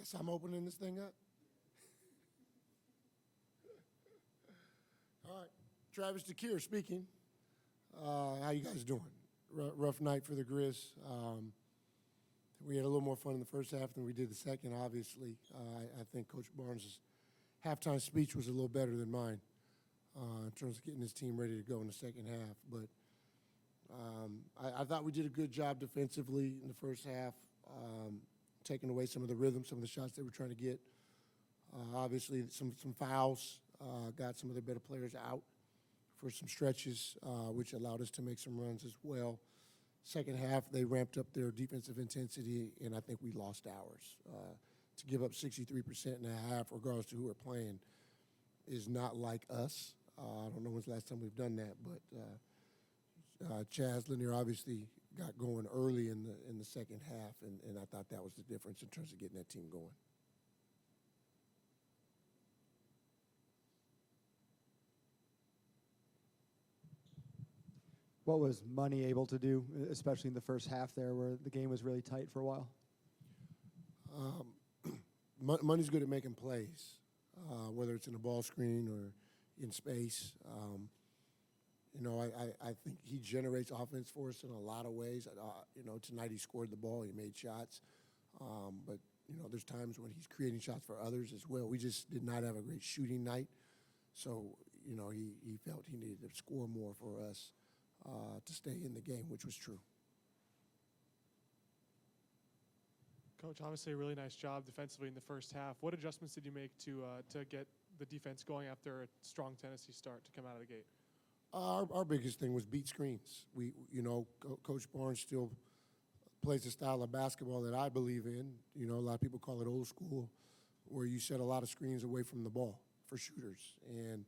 Guess I'm opening this thing up. All right, Travis DeCuire speaking. How you guys doing? Rough night for the Grizz. We had a little more fun in the first half than we did the second, obviously. I think Coach Barnes' halftime speech was a little better than mine in terms of getting his team ready to go in the second half. But I thought we did a good job defensively in the first half, taking away some of the rhythm, some of the shots they were trying to get. Obviously, some fouls got some of the better players out for some stretches, which allowed us to make some runs as well. Second half, they ramped up their defensive intensity, and I think we lost ours. To give up 63% in a half, regardless to who we're playing, is not like us. I don't know when's the last time we've done that, but Chaz Lanier obviously got going early in the second half, and I thought that was the difference in terms of getting that team going. What was Money able to do, especially in the first half there where the game was really tight for a while? Money's good at making plays, whether it's in a ball screen or in space. I think he generates offense for us in a lot of ways. Tonight he scored the ball, he made shots. But there's times when he's creating shots for others as well. We just did not have a great shooting night. So, he felt he needed to score more for us to stay in the game, which was true. Coach, obviously a really nice job defensively in the first half. What adjustments did you make to get the defense going after a strong Tennessee start to come out of the gate? Our biggest thing was beat screens. Coach Barnes still plays a style of basketball that I believe in. A lot of people call it old school, where you set a lot of screens away from the ball for shooters. And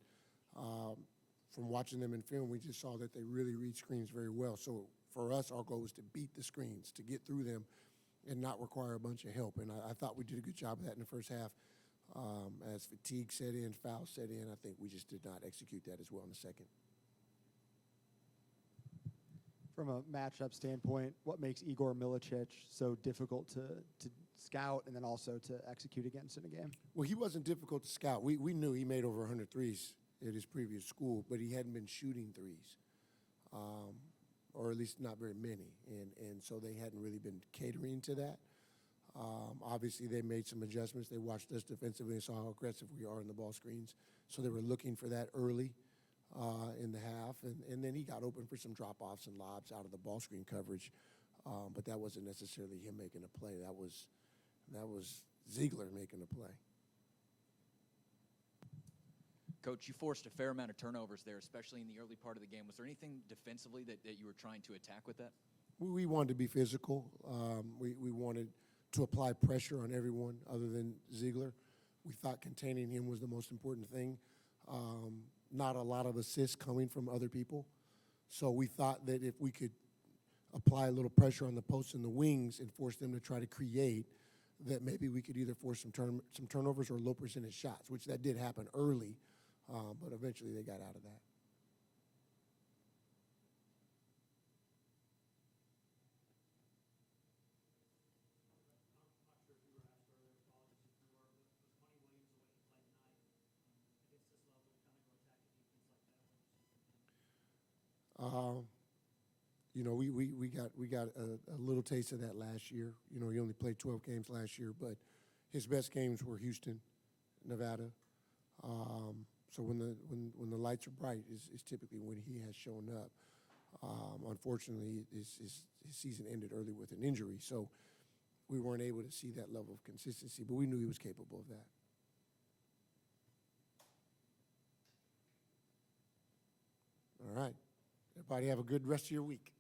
from watching them in film, we just saw that they really read screens very well. So for us, our goal was to beat the screens, to get through them and not require a bunch of help. And I thought we did a good job of that in the first half. As fatigue set in, foul set in, I think we just did not execute that as well in the second. From a matchup standpoint, what makes Igor Milich so difficult to scout and then also to execute against in a game? Well, he wasn't difficult to scout. We knew he made over 100 threes at his previous school, but he hadn't been shooting threes, or at least not very many. And so they hadn't really been catering to that. Obviously, they made some adjustments. They watched us defensively and saw how aggressive we are in the ball screens. So they were looking for that early in the half. And then he got open for some drop-offs and lobs out of the ball screen coverage. But that wasn't necessarily him making a play. That was Ziegler making a play. Coach, you forced a fair amount of turnovers there, especially in the early part of the game. Was there anything defensively that you were trying to attack with that? We wanted to be physical. We wanted to apply pressure on everyone other than Ziegler. We thought containing him was the most important thing. Not a lot of assists coming from other people. So we thought that if we could apply a little pressure on the posts and the wings and force them to try to create, that maybe we could either force some turnovers or low percentage shots, which that did happen early. But eventually they got out of that. We got a little taste of that last year. He only played 12 games last year, but his best games were Houston, Nevada. So when the lights are bright is typically when he has shown up. Unfortunately, his season ended early with an injury, so we weren't able to see that level of consistency, but we knew he was capable of that. All right. Everybody have a good rest of your week.